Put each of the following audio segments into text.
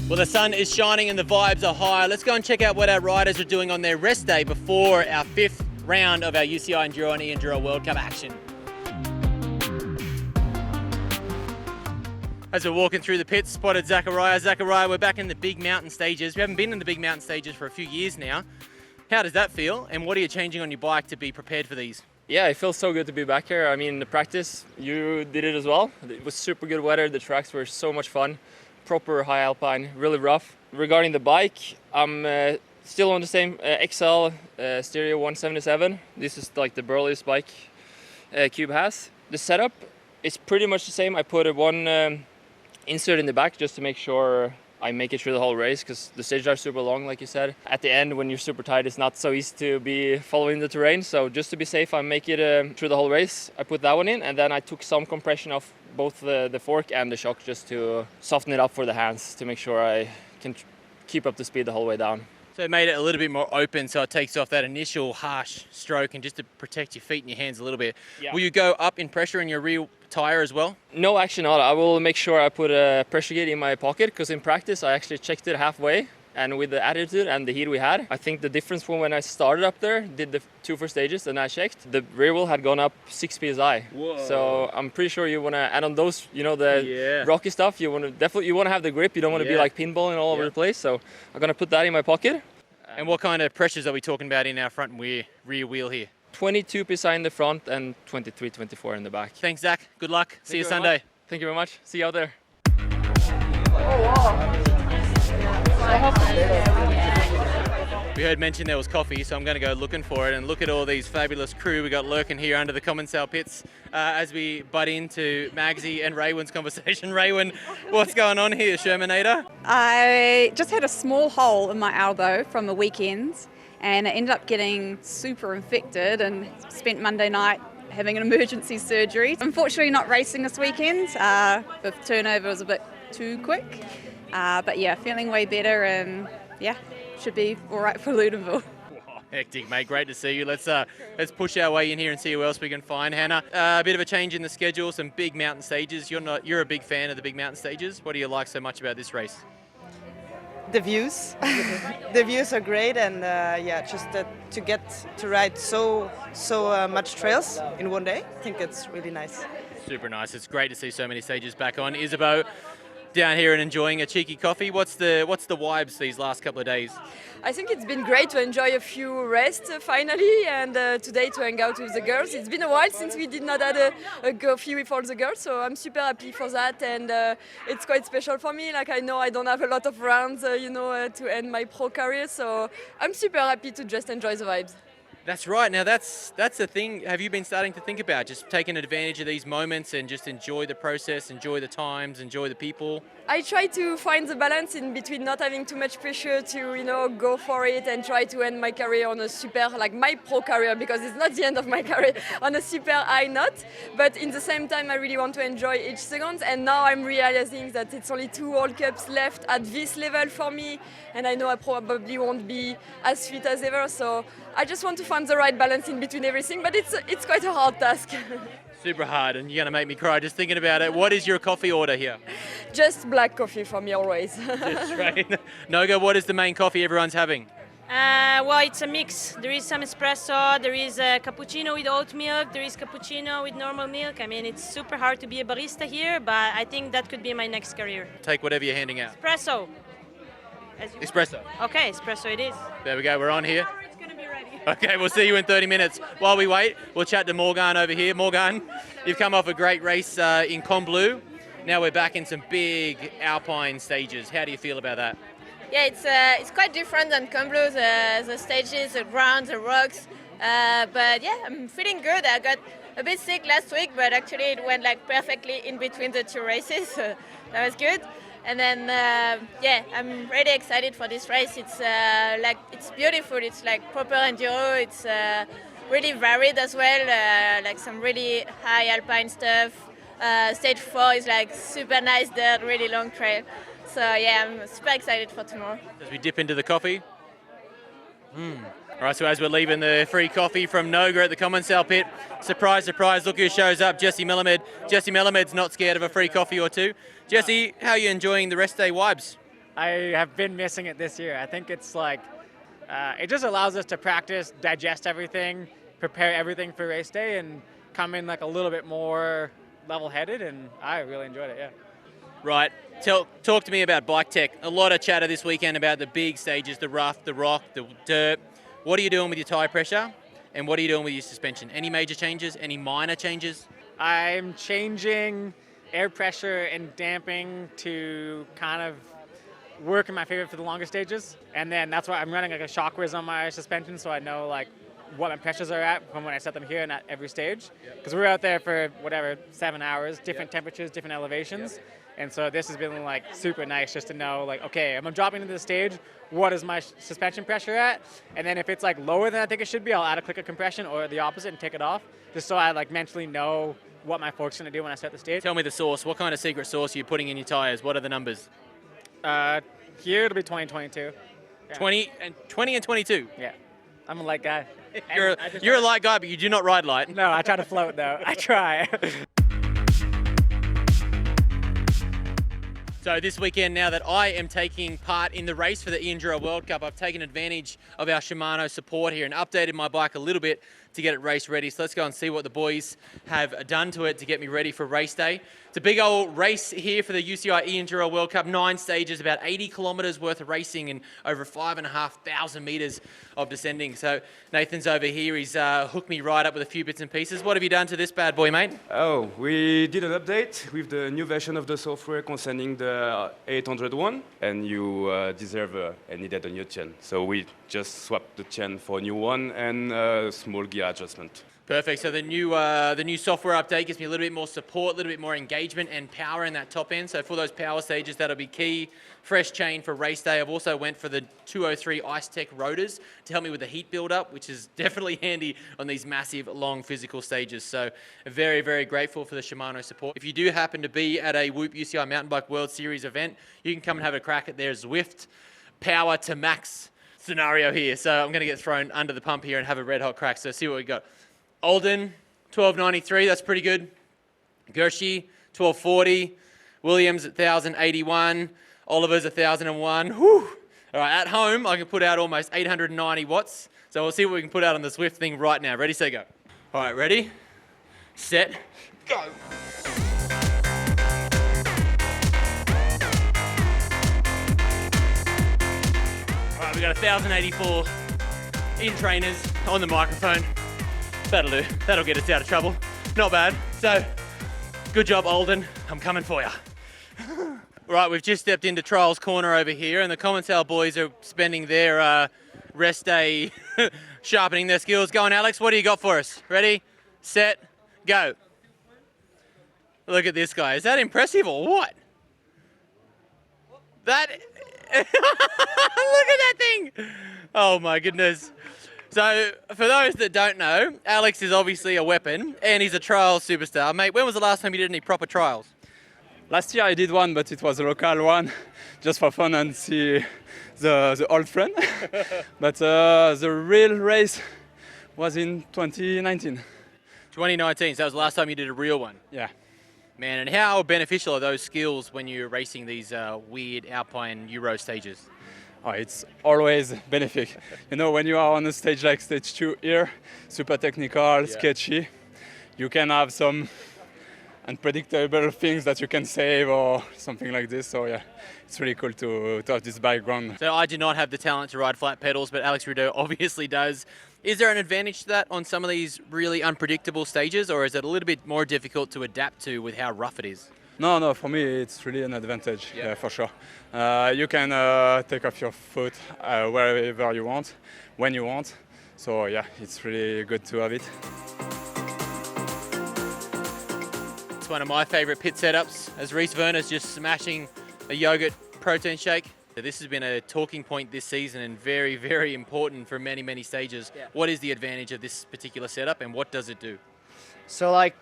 Well, the sun is shining and the vibes are high. Let's go and check out what our riders are doing on their rest day before our 5th round of our UCI Enduro and E-enduro World Cup action. As we're walking through the pits, spotted Zachariah. Zachariah, we're back in the big mountain stages. We haven't been in the big mountain stages for a few years now. How does that feel? And what are you changing on your bike to be prepared for these? Yeah, it feels so good to be back here. I mean, the practice, you did it as well. It was super good weather. The tracks were so much fun. Proper high alpine, really rough. Regarding the bike, I'm still on the same XL Stereo 177. This is like the burliest bike Cube has. The setup is pretty much the same. I put one insert in the back just to make sure I make it through the whole race, because the stages are super long, like you said. At the end, when you're super tight, it's not so easy to be following the terrain. So just to be safe, I make it through the whole race. I put that one in, and then I took some compression off both the fork and the shock just to soften it up for the hands, to make sure I can keep up the speed the whole way down. So it made it a little bit more open, so it takes off that initial harsh stroke and just to protect your feet and your hands a little bit. Yeah. Will you go up in pressure in your rear tire as well? No, actually not. I will make sure I put a pressure gauge in my pocket, because in practice I actually checked it halfway, and with the attitude and the heat we had, I think the difference from when I started up there, did the 2 first stages, and I checked, the rear wheel had gone up 6 psi. Whoa. So I'm pretty sure you want to add on those, the rocky stuff. You want to have the grip. You don't want to be like pinballing all over the place. So I'm gonna put that in my pocket. And what kind of pressures are we talking about in our front and rear wheel here? 22 psi in the front and 23, 24 in the back. Thanks, Zach. Good luck. See you Sunday. Thank you very much. See you out there. We heard mention there was coffee, so I'm going to go looking for it, and look at all these fabulous crew we got lurking here under the Commensal pits as we butt into Magsy and Raywin's conversation. Raywin, what's going on here, Shermanator? I just had a small hole in my elbow from the weekend, and I ended up getting super infected and spent Monday night having an emergency surgery. Unfortunately not racing this weekend. The turnover was a bit too quick, but yeah, feeling way better, and yeah, should be all right for Ludenville. Hectic, mate. Great to see you. Let's push our way in here and see who else we can find. Hannah, a bit of a change in the schedule, some big mountain stages. You're a big fan of the big mountain stages. What do you like so much about this race? The views. The views are great, and just to get to ride so much trails in one day, I think it's really nice. Super nice. It's great to see so many stages back on. Isabeau, down here and enjoying a cheeky coffee. What's the vibes these last couple of days? I think it's been great to enjoy a few rests finally, and today to hang out with the girls. It's been a while since we did not have a coffee with all the girls, so I'm super happy for that, and it's quite special for me. Like, I know I don't have a lot of rounds, to end my pro career, so I'm super happy to just enjoy the vibes. That's right. Now that's the thing. Have you been starting to think about just taking advantage of these moments and just enjoy the process, enjoy the times, enjoy the people? I try to find the balance in between not having too much pressure to, go for it and try to end my career on a super, like my pro career, because it's not the end of my career, on a super high note. But in the same time, I really want to enjoy each second. And now I'm realizing that it's only 2 World Cups left at this level for me. And I know I probably won't be as fit as ever. So I just want to find the right balance in between everything. But it's quite a hard task. Super hard, and you're going to make me cry just thinking about it. What is your coffee order here? Just black coffee for me always. That's right. Noga, what is the main coffee everyone's having? Well, it's a mix. There is some espresso, there is a cappuccino with oat milk, there is cappuccino with normal milk. I mean, it's super hard to be a barista here, but I think that could be my next career. Take whatever you're handing out. Espresso. Espresso. Okay, espresso it is. There we go, we're on here. Okay, we'll see you in 30 minutes. While we wait, we'll chat to Morgan over here. Morgan, you've come off a great race in Combloux. Now we're back in some big alpine stages. How do you feel about that? Yeah, it's quite different than Combloux, the stages, the ground, the rocks. But yeah, I'm feeling good. I got a bit sick last week, but actually it went like perfectly in between the 2 races. So that was good. And then, I'm really excited for this race. It's it's beautiful. It's like proper enduro. It's really varied as well, like some really high alpine stuff. Stage 4 is like super nice dirt, really long trail. So yeah, I'm super excited for tomorrow. As we dip into the coffee. All right, so as we're leaving the free coffee from Noga at the Commensal pit, surprise, surprise, look who shows up, Jesse Melamed. Jesse Melamed's not scared of a free coffee or two. Jesse, how are you enjoying the rest day vibes? I have been missing it this year. I think it's like, it just allows us to practice, digest everything, prepare everything for race day, and come in like a little bit more level-headed, and I really enjoyed it, yeah. Right. Talk to me about bike tech. A lot of chatter this weekend about the big stages, the rough, the rock, the dirt. What are you doing with your tyre pressure, and what are you doing with your suspension? Any major changes? Any minor changes? I'm changing air pressure and damping to kind of work in my favor for the longer stages. And then that's why I'm running like a shock whiz on my suspension, so I know like what my pressures are at from when I set them here and at every stage. Because we're out there for 7 hours, different temperatures, different elevations. And so this has been like super nice just to know like, okay, if I'm dropping into the stage, what is my suspension pressure at? And then if it's like lower than I think it should be, I'll add a click of compression or the opposite and take it off, just so I like mentally know what my fork's gonna do when I set the stage. Tell me the sauce. What kind of secret sauce are you putting in your tires? What are the numbers? Here it'll be 20 and 22. Yeah. 20 and 22. Yeah, I'm a light guy. You're a light guy, but you do not ride light. No, I try to float though. I try. So this weekend, now that I am taking part in the race for the E-enduro World Cup, I've taken advantage of our Shimano Support here and updated my bike a little bit to get it race ready. So let's go and see what the boys have done to it to get me ready for race day. It's a big old race here for the UCI E-enduro World Cup. 9 stages, about 80 kilometres worth of racing and over 5,500 metres of descending. So Nathan's over here. He's hooked me right up with a few bits and pieces. What have you done to this bad boy, mate? Oh, we did an update with the new version of the software concerning the 801, and you deserve and needed a new chain. So we just swapped the chain for a new one and a small gear adjustment. Perfect. So the new software update gives me a little bit more support, a little bit more engagement and power in that top end. So for those power stages, that'll be key. Fresh chain for race day. I've also went for the 203 Ice Tech rotors to help me with the heat build-up, which is definitely handy on these massive, long physical stages. So very, very grateful for the Shimano support. If you do happen to be at a Whoop UCI Mountain Bike World Series event, you can come and have a crack at their Zwift power to max scenario here. So I'm going to get thrown under the pump here and have a red hot crack. So see what we got. Alden, 1293, that's pretty good. Gershi, 1240. Williams, 1081. Oliver's, 1001. Whew. All right, at home, I can put out almost 890 watts. So we'll see what we can put out on the Zwift thing right now. Ready, set, go. All right, ready, set, go. All right, we got 1084 in trainers on the microphone. That'll do. That'll get us out of trouble. Not bad. So, good job, Alden. I'm coming for you. Right, we've just stepped into Trials Corner over here, and the Commensal boys are spending their rest day sharpening their skills. Go on, Alex. What do you got for us? Ready, set, go. Look at this guy. Is that impressive or what? That... Look at that thing. Oh, my goodness. So, for those that don't know, Alex is obviously a weapon, and he's a trials superstar. Mate, when was the last time you did any proper trials? Last year I did one, but it was a local one, just for fun and see the old friend. But the real race was in 2019. 2019, so that was the last time you did a real one? Yeah. Man, and how beneficial are those skills when you're racing these weird Alpine Euro stages? Oh, it's always beneficial. You know, when you are on a stage like stage 2 here, super technical, sketchy, you can have some unpredictable things that you can save or something like this. So yeah, it's really cool to have this background. So I do not have the talent to ride flat pedals, but Alex Rudeau obviously does. Is there an advantage to that on some of these really unpredictable stages, or is it a little bit more difficult to adapt to with how rough it is? No, for me it's really an advantage, yeah, for sure. You can take off your foot wherever you want, when you want. So yeah, it's really good to have it. It's one of my favourite pit setups, as Reese Werner's just smashing a yogurt protein shake. So this has been a talking point this season and very, very important for many, many stages. Yeah. What is the advantage of this particular setup and what does it do? So like,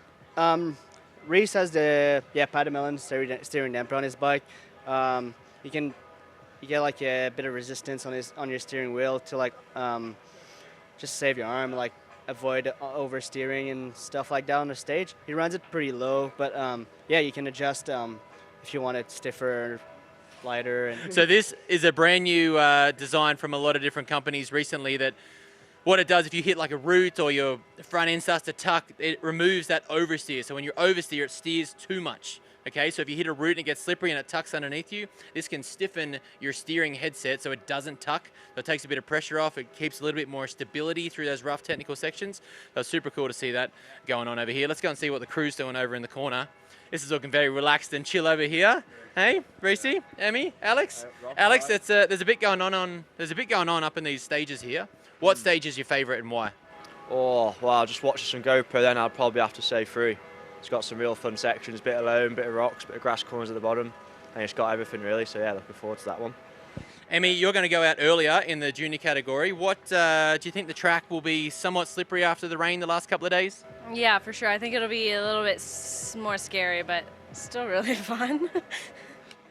Reese has the paddle melon steering damper on his bike. You get like a bit of resistance on your steering wheel to like just save your arm, like avoid oversteering and stuff like that on the stage. He runs it pretty low, but yeah, you can adjust if you want it stiffer lighter. And So this is a brand new design from a lot of different companies recently that what it does, if you hit like a root or your front end starts to tuck, it removes that oversteer. So when you oversteer, it steers too much. Okay, so if you hit a root and it gets slippery and it tucks underneath you, this can stiffen your steering headset so it doesn't tuck. So it takes a bit of pressure off. It keeps a little bit more stability through those rough technical sections. So it's super cool to see that going on over here. Let's go and see what the crew's doing over in the corner. This is looking very relaxed and chill over here. Hey, Reese, Emmy, Alex. Alex, there's a bit going on. There's a bit going on up in these stages here. What stage is your favourite and why? Oh, well, just watching some GoPro, then I'd probably have to say 3. It's got some real fun sections, bit of loam, bit of rocks, bit of grass corners at the bottom, and it's got everything really, so yeah, looking forward to that one. Emmy, you're going to go out earlier in the junior category. What do you think the track will be somewhat slippery after the rain the last couple of days? Yeah, for sure. I think it'll be a little bit more scary, but still really fun.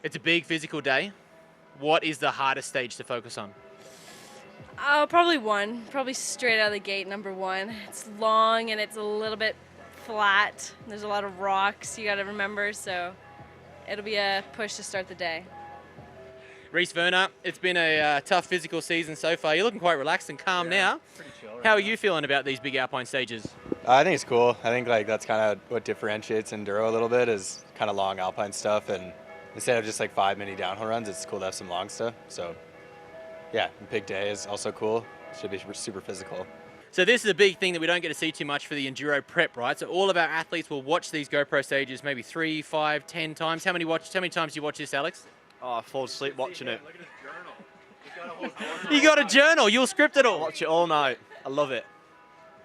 It's a big physical day. What is the hardest stage to focus on? Probably 1. Probably straight out of the gate, number 1. It's long and it's a little bit flat. There's a lot of rocks you got to remember, so it'll be a push to start the day. Reese Werner, it's been a tough physical season so far. You're looking quite relaxed and calm now. Pretty chill right How are now. you feeling about these big alpine stages? I think it's cool. I think like that's kind of what differentiates enduro a little bit is kind of long alpine stuff, and instead of just like 5 mini downhill runs, it's cool to have some long stuff. So yeah, big day is also cool. Should be super physical. So this is a big thing that we don't get to see too much for the enduro prep, right? So all of our athletes will watch these GoPro stages maybe 3, 5, 10 times. How many times do you watch this, Alex? Oh, I fall asleep watching it. Look at his journal. You got a journal. You'll script it all. Watch it all night. I love it.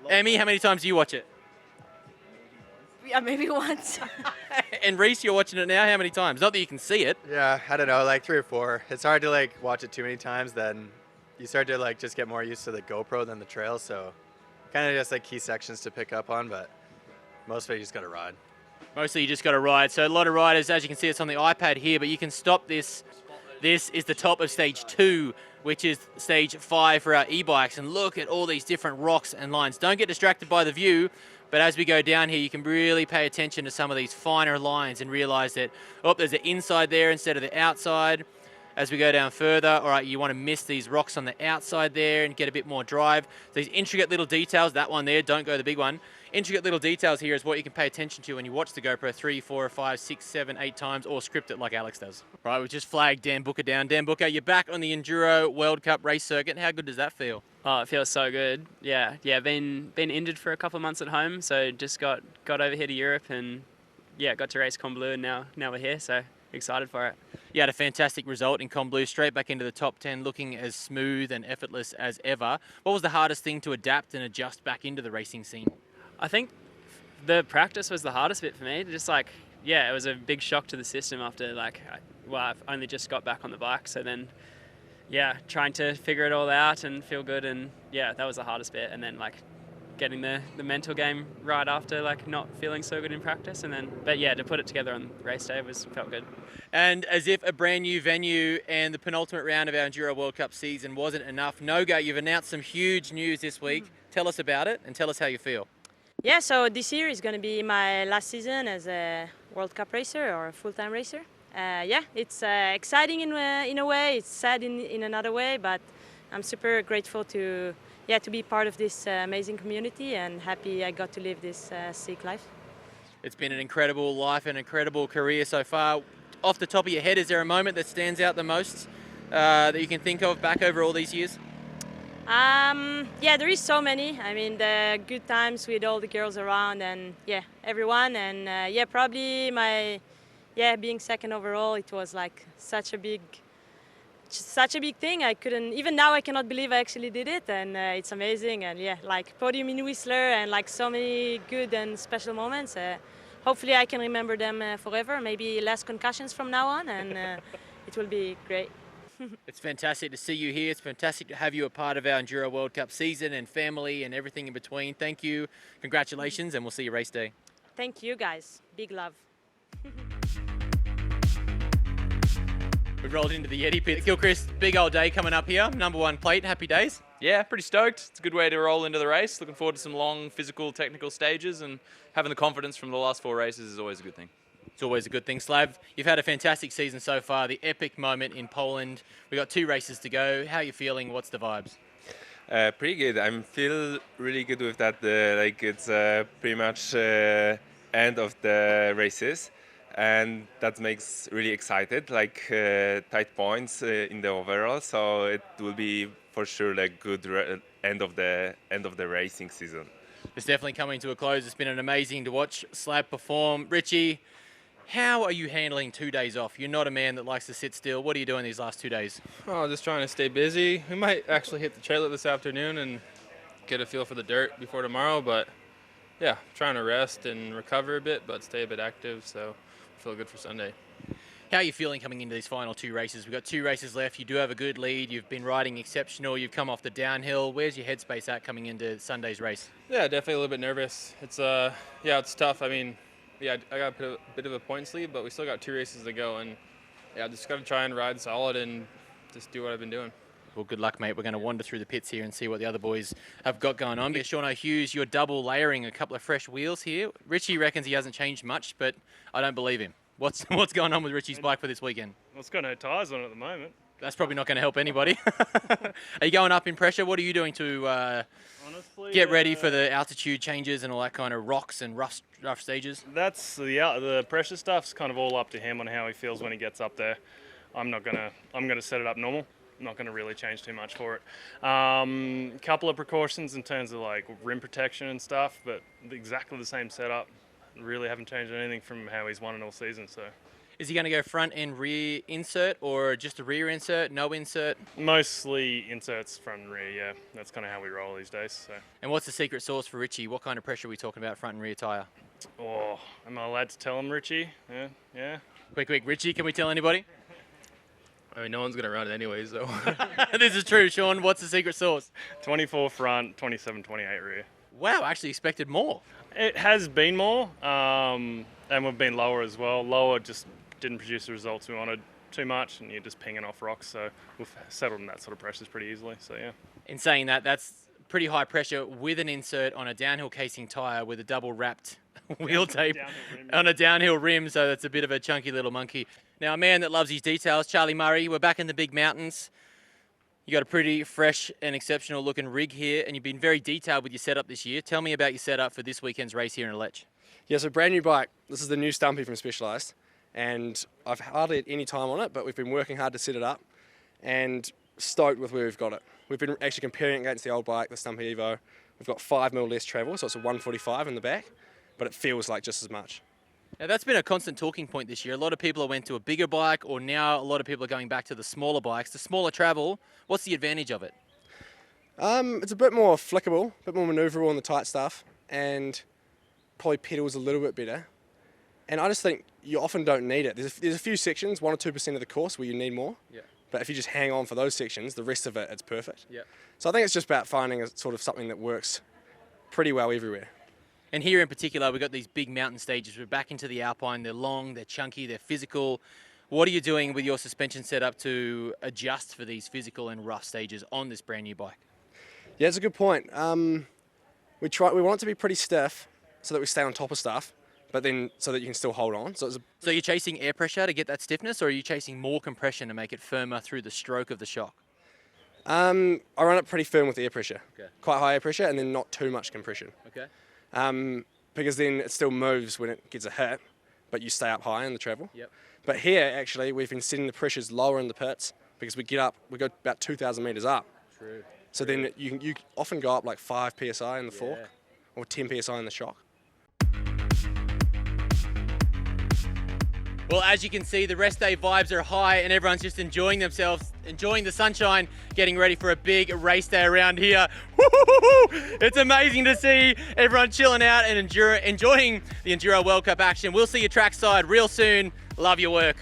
Emmy, how many times do you watch it? Yeah, maybe once. And Reese, you're watching it now. How many times? Not that you can see it. Yeah, I don't know, like 3 or 4. It's hard to like watch it too many times, then you start to like just get more used to the GoPro than the trail, so kind of just like key sections to pick up on, but most of it you just got to ride. Mostly you just got to ride. So a lot of riders, as you can see, it's on the iPad here, but you can stop this. This is the top of stage 2, which is stage 5 for our e-bikes. And look at all these different rocks and lines. Don't get distracted by the view, but as we go down here, you can really pay attention to some of these finer lines and realize that, oh, there's an inside there instead of the outside. As we go down further, all right, you want to miss these rocks on the outside there and get a bit more drive. These intricate little details, that one there, don't go the big one. Intricate little details here is what you can pay attention to when you watch the GoPro 3, 4, 5, 6, 7, 8 times, or script it like Alex does. Right, we've just flagged Dan Booker down. Dan Booker, you're back on the Enduro World Cup race circuit. How good does that feel? Oh, it feels so good. Yeah. Been injured for a couple of months at home, so just got over here to Europe and yeah, got to race Combloux, and now we're here, so excited for it. You had a fantastic result in Combloux, straight back into the top 10, looking as smooth and effortless as ever. What was the hardest thing to adapt and adjust back into the racing scene? I think the practice was the hardest bit for me. Just like, yeah, it was a big shock to the system after I've only just got back on the bike. So then, yeah, trying to figure it all out and feel good, and yeah, that was the hardest bit. And then like getting the mental game right after like not feeling so good in practice, and then, but yeah, to put it together on race day felt good. And as if a brand new venue and the penultimate round of our Enduro World Cup season wasn't enough, Noga, you've announced some huge news this week. Tell us about it and tell us how you feel. Yeah, so this year is going to be my last season as a World Cup racer or a full-time racer. Yeah, it's exciting in a way, it's sad in another way, but I'm super grateful to be part of this amazing community and happy I got to live this sick life. It's been an incredible life, an incredible career so far. Off the top of your head, is there a moment that stands out the most that you can think of back over all these years? Yeah, there is so many. I mean, the good times with all the girls around and yeah, everyone. And yeah, probably being second overall, it was like such a big thing. Even now I cannot believe I actually did it, and it's amazing. And yeah, like podium in Whistler and like so many good and special moments. Hopefully I can remember them forever, maybe less concussions from now on, and it will be great. It's fantastic to see you here. It's fantastic to have you a part of our Enduro World Cup season and family and everything in between. Thank you. Congratulations, and we'll see you race day. Thank you, guys. Big love. We've rolled into the Yeti Pit. Gilchrist, big old day coming up here. #1 plate. Happy days? Yeah, pretty stoked. It's a good way to roll into the race. Looking forward to some long physical, technical stages, and having the confidence from the last 4 races is always a good thing. It's always a good thing. Slav, you've had a fantastic season so far. The epic moment in Poland. We got 2 races to go. How are you feeling? What's the vibes? Pretty good. I feel really good with that. Like it's pretty much end of the races, and that makes really excited. Like tight points in the overall, so it will be for sure like good end of the racing season. It's definitely coming to a close. It's been an amazing to watch Slab perform. Richie, how are you handling 2 days off? You're not a man that likes to sit still. What are you doing these last 2 days? Oh, just trying to stay busy. We might actually hit the trailer this afternoon and get a feel for the dirt before tomorrow, but yeah, trying to rest and recover a bit, but stay a bit active, so I feel good for Sunday. How are you feeling coming into these final 2 races? We've got 2 races left. You do have a good lead. You've been riding exceptional. You've come off the downhill. Where's your headspace at coming into Sunday's race? Yeah, definitely a little bit nervous. It's it's tough. I mean, yeah, I got a bit of a points lead, but we still got 2 races to go, and yeah, just got to try and ride solid and just do what I've been doing. Well, good luck, mate. We're going to wander through the pits here and see what the other boys have got going on. Shimano Hughes, you're double layering a couple of fresh wheels here. Richie reckons he hasn't changed much, but I don't believe him. What's going on with Richie's bike for this weekend? Well, it's got no tyres on it at the moment. That's probably not going to help anybody. Are you going up in pressure? What are you doing to Honestly, get ready for the altitude changes and all that kind of rocks and rough stages? That's the pressure stuff's kind of all up to him on how he feels when he gets up there. I'm gonna set it up normal. I'm not gonna really change too much for it. Couple of precautions in terms of like rim protection and stuff, but exactly the same setup. Really haven't changed anything from how he's won it all season. So. Is he going to go front and rear insert or just a rear insert, no insert? Mostly inserts front and rear, yeah. That's kind of how we roll these days. So. And what's the secret sauce for Richie? What kind of pressure are we talking about, front and rear tyre? Oh, am I allowed to tell him, Richie? Yeah. Quick, Richie, can we tell anybody? I mean, no one's going to run it anyway, so. This is true, Sean. What's the secret sauce? 24 front, 27, 28 rear. Wow, I actually expected more. It has been more, and we've been lower as well. Lower just didn't produce the results we wanted too much, and you're just pinging off rocks, so we've settled in that sort of pressures pretty easily, so yeah. In saying that, that's pretty high pressure with an insert on a downhill casing tyre with a double wrapped wheel tape on a downhill rim, so that's a bit of a chunky little monkey. Now, a man that loves his details, Charlie Murray, we're back in the big mountains. You got a pretty fresh and exceptional looking rig here, and you've been very detailed with your setup this year. Tell me about your setup for this weekend's race here in Aletsch. Yeah, so brand new bike. This is the new Stumpy from Specialized, and I've hardly had any time on it, but we've been working hard to set it up, and stoked with where we've got it. We've been actually comparing it against the old bike, the Stumpy Evo. We've got 5mm less travel, so it's a 145 in the back, but it feels like just as much. Now, that's been a constant talking point this year. A lot of people went to a bigger bike, or now a lot of people are going back to the smaller bikes. The smaller travel, what's the advantage of it? It's a bit more flickable, a bit more manoeuvrable on the tight stuff, and probably pedals a little bit better. And I just think you often don't need it. There's a few sections, 1 or 2% of the course, where you need more. Yeah. But if you just hang on for those sections, the rest of it, it's perfect. Yeah. So I think it's just about finding a sort of something that works pretty well everywhere. And here in particular, we've got these big mountain stages. We're back into the Alpine. They're long, they're chunky, they're physical. What are you doing with your suspension setup to adjust for these physical and rough stages on this brand new bike? Yeah, it's a good point. We want it to be pretty stiff so that we stay on top of stuff, but then so that you can still hold on. So you're chasing air pressure to get that stiffness, or are you chasing more compression to make it firmer through the stroke of the shock? I run it pretty firm with air pressure. Okay. Quite high air pressure, and then not too much compression. Okay. Because then it still moves when it gets a hit, but you stay up high in the travel. Yep. But here, actually, we've been setting the pressures lower in the pits because we go about 2,000 metres up. True. So then you often go up like 5 psi in the fork, or 10 psi in the shock. Well, as you can see, the rest day vibes are high and everyone's just enjoying themselves, enjoying the sunshine, getting ready for a big race day around here. Woo-hoo-hoo-hoo! It's amazing to see everyone chilling out and enjoying the Enduro World Cup action. We'll see you trackside real soon. Love your work.